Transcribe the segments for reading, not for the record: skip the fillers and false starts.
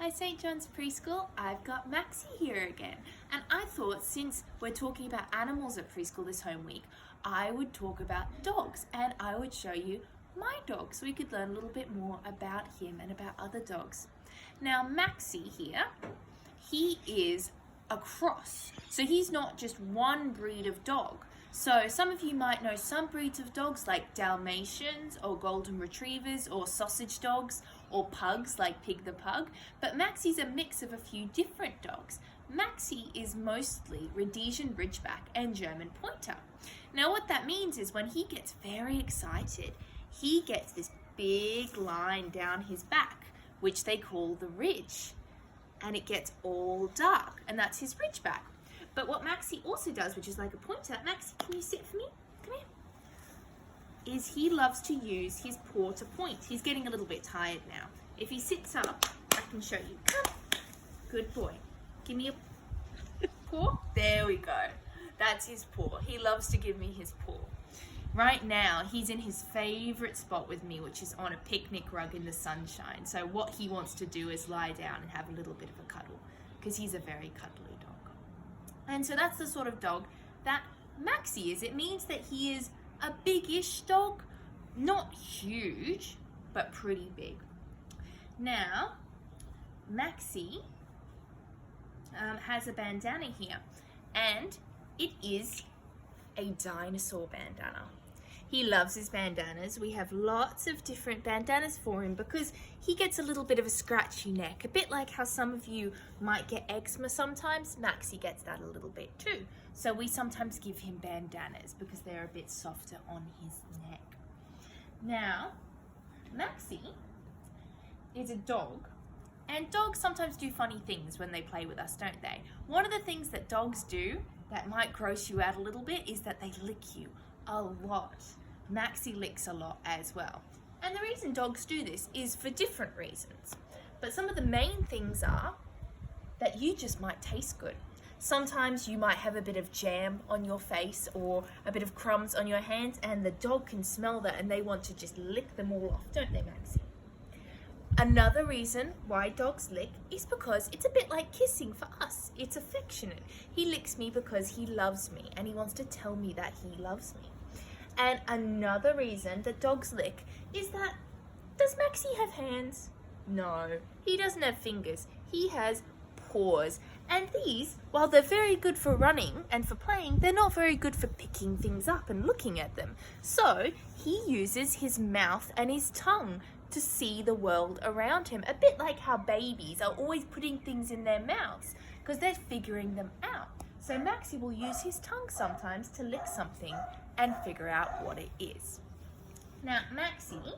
Hi St. John's Preschool, I've got Maxie here again. And I thought since we're talking about animals at preschool this home week, I would talk about dogs and I would show you my dog so we could learn a little bit more about him and about other dogs. Now Maxie here, he is a cross. So he's not just one breed of dog. So some of you might know some breeds of dogs like Dalmatians or Golden Retrievers or sausage dogs or pugs like Pig the Pug, but Maxie's a mix of a few different dogs. Maxie is mostly Rhodesian Ridgeback and German Pointer. Now what that means is when he gets very excited, he gets this big line down his back, which they call the ridge, and it gets all dark, and that's his Ridgeback. But what Maxie also does, which is like a pointer, Maxie, can you sit for me? Come here. Is he loves to use his paw to point. He's getting a little bit tired now. If he sits up, I can show you. Come. Good boy. Give me a paw. There we go. That's his paw. He loves to give me his paw. Right now, he's in his favorite spot with me, which is on a picnic rug in the sunshine. So what he wants to do is lie down and have a little bit of a cuddle, because he's a very cuddly dog. And so that's the sort of dog that Maxie is. It means that he is a big-ish dog, not huge, but pretty big. Now, Maxie has a bandana here, and it is a dinosaur bandana. He loves his bandanas. We have lots of different bandanas for him because he gets a little bit of a scratchy neck, a bit like how some of you might get eczema sometimes. Maxie gets that a little bit too. So we sometimes give him bandanas because they're a bit softer on his neck. Now, Maxie is a dog, and dogs sometimes do funny things when they play with us, don't they? One of the things that dogs do that might gross you out a little bit is that they lick you a lot. Maxie licks a lot as well. And the reason dogs do this is for different reasons. But some of the main things are that you just might taste good. Sometimes you might have a bit of jam on your face or a bit of crumbs on your hands, and the dog can smell that and they want to just lick them all off, don't they, Maxie? Another reason why dogs lick is because it's a bit like kissing for us. It's affectionate. He licks me because he loves me and he wants to tell me that he loves me. And another reason that dogs lick is that, does Maxie have hands? No, he doesn't have fingers. He has paws. And these, while they're very good for running and for playing, they're not very good for picking things up and looking at them. So he uses his mouth and his tongue to see the world around him, a bit like how babies are always putting things in their mouths because they're figuring them out. So Maxie will use his tongue sometimes to lick something and figure out what it is. Now Maxie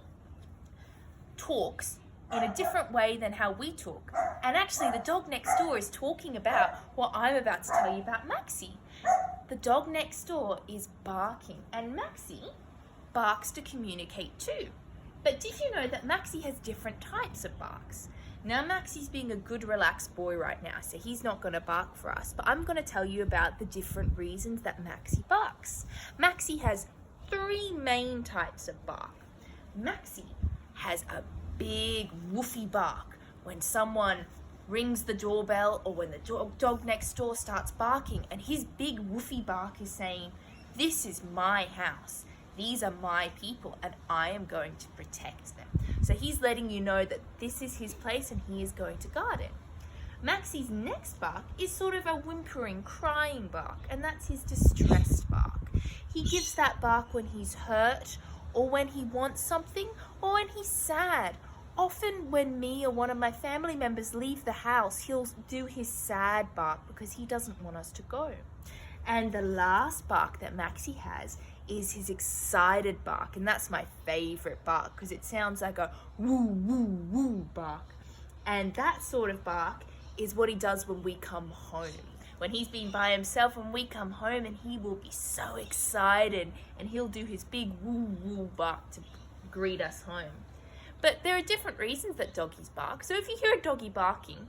talks in a different way than how we talk, and actually the dog next door is talking about what I'm about to tell you about Maxie. The dog next door is barking, and Maxie barks to communicate too. But did you know that Maxie has different types of barks? Now Maxie's being a good relaxed boy right now, so he's not going to bark for us, but I'm going to tell you about the different reasons that Maxie barks. Maxie has 3 main types of bark. Maxie has a big woofy bark when someone rings the doorbell or when the dog next door starts barking, and his big woofy bark is saying, "This is my house. These are my people and I am going to protect them." So he's letting you know that this is his place and he is going to guard it. Maxie's next bark is sort of a whimpering, crying bark, and that's his distressed bark. He gives that bark when he's hurt or when he wants something or when he's sad. Often when me or one of my family members leave the house, he'll do his sad bark because he doesn't want us to go. And the last bark that Maxie has is his excited bark, and that's my favorite bark because it sounds like a woo woo woo bark. And that sort of bark is what he does when we come home. When he's been by himself, when we come home, and he will be so excited and he'll do his big woo woo bark to greet us home. But there are different reasons that doggies bark. So if you hear a doggy barking,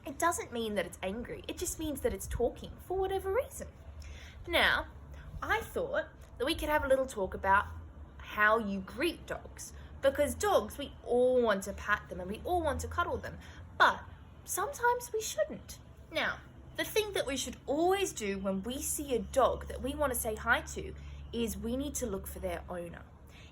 it doesn't mean that it's angry. It just means that it's talking for whatever reason. Now, I thought that we could have a little talk about how you greet dogs. Because dogs, we all want to pat them and we all want to cuddle them. But sometimes we shouldn't. Now, the thing that we should always do when we see a dog that we want to say hi to is we need to look for their owner.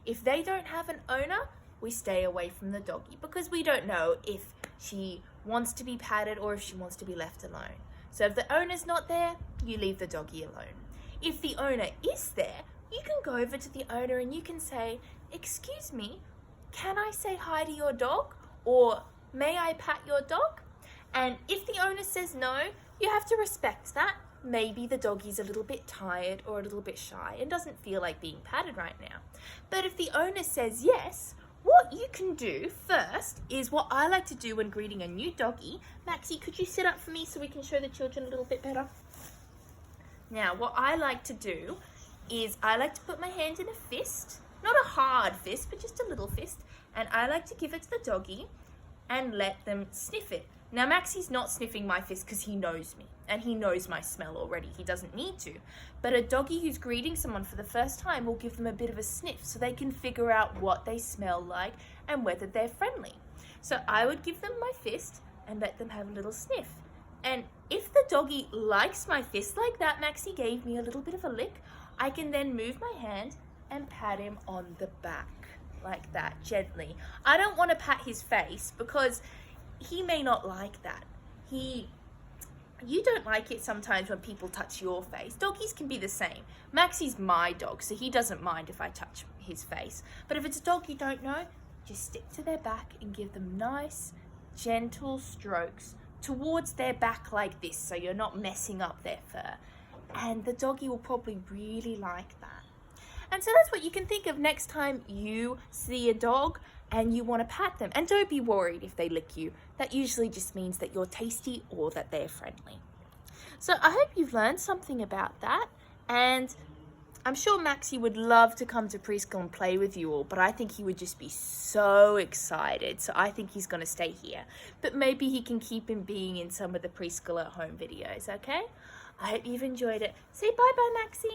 If they don't have an owner, we stay away from the doggy because we don't know if she wants to be patted or if she wants to be left alone. So if the owner's not there, you leave the doggy alone. If the owner is there, you can go over to the owner and you can say, "Excuse me, can I say hi to your dog?" Or "May I pat your dog?" And if the owner says no, you have to respect that. Maybe the doggy's a little bit tired or a little bit shy and doesn't feel like being patted right now. But if the owner says yes, what you can do first is what I like to do when greeting a new doggy. Maxie, could you sit up for me so we can show the children a little bit better? Now, what I like to do is I like to put my hand in a fist, not a hard fist, but just a little fist, and I like to give it to the doggy and let them sniff it. Now, Maxie's not sniffing my fist because he knows me and he knows my smell already. He doesn't need to. But a doggy who's greeting someone for the first time will give them a bit of a sniff so they can figure out what they smell like and whether they're friendly. So I would give them my fist and let them have a little sniff. And if the doggy likes my fist like that, Maxie gave me a little bit of a lick, I can then move my hand and pat him on the back like that, gently. I don't want to pat his face because he may not like that. You don't like it sometimes when people touch your face. Doggies can be the same. Maxie's my dog, so he doesn't mind if I touch his face. But if it's a dog you don't know, just stick to their back and give them nice, gentle strokes towards their back like this, so you're not messing up their fur. And the doggy will probably really like that. And so that's what you can think of next time you see a dog and you want to pat them. And don't be worried if they lick you. That usually just means that you're tasty or that they're friendly. So I hope you've learned something about that. And I'm sure Maxie would love to come to preschool and play with you all, but I think he would just be so excited. So I think he's going to stay here. But maybe he can keep him being in some of the preschool at home videos, okay? I hope you've enjoyed it. Say bye-bye, Maxie.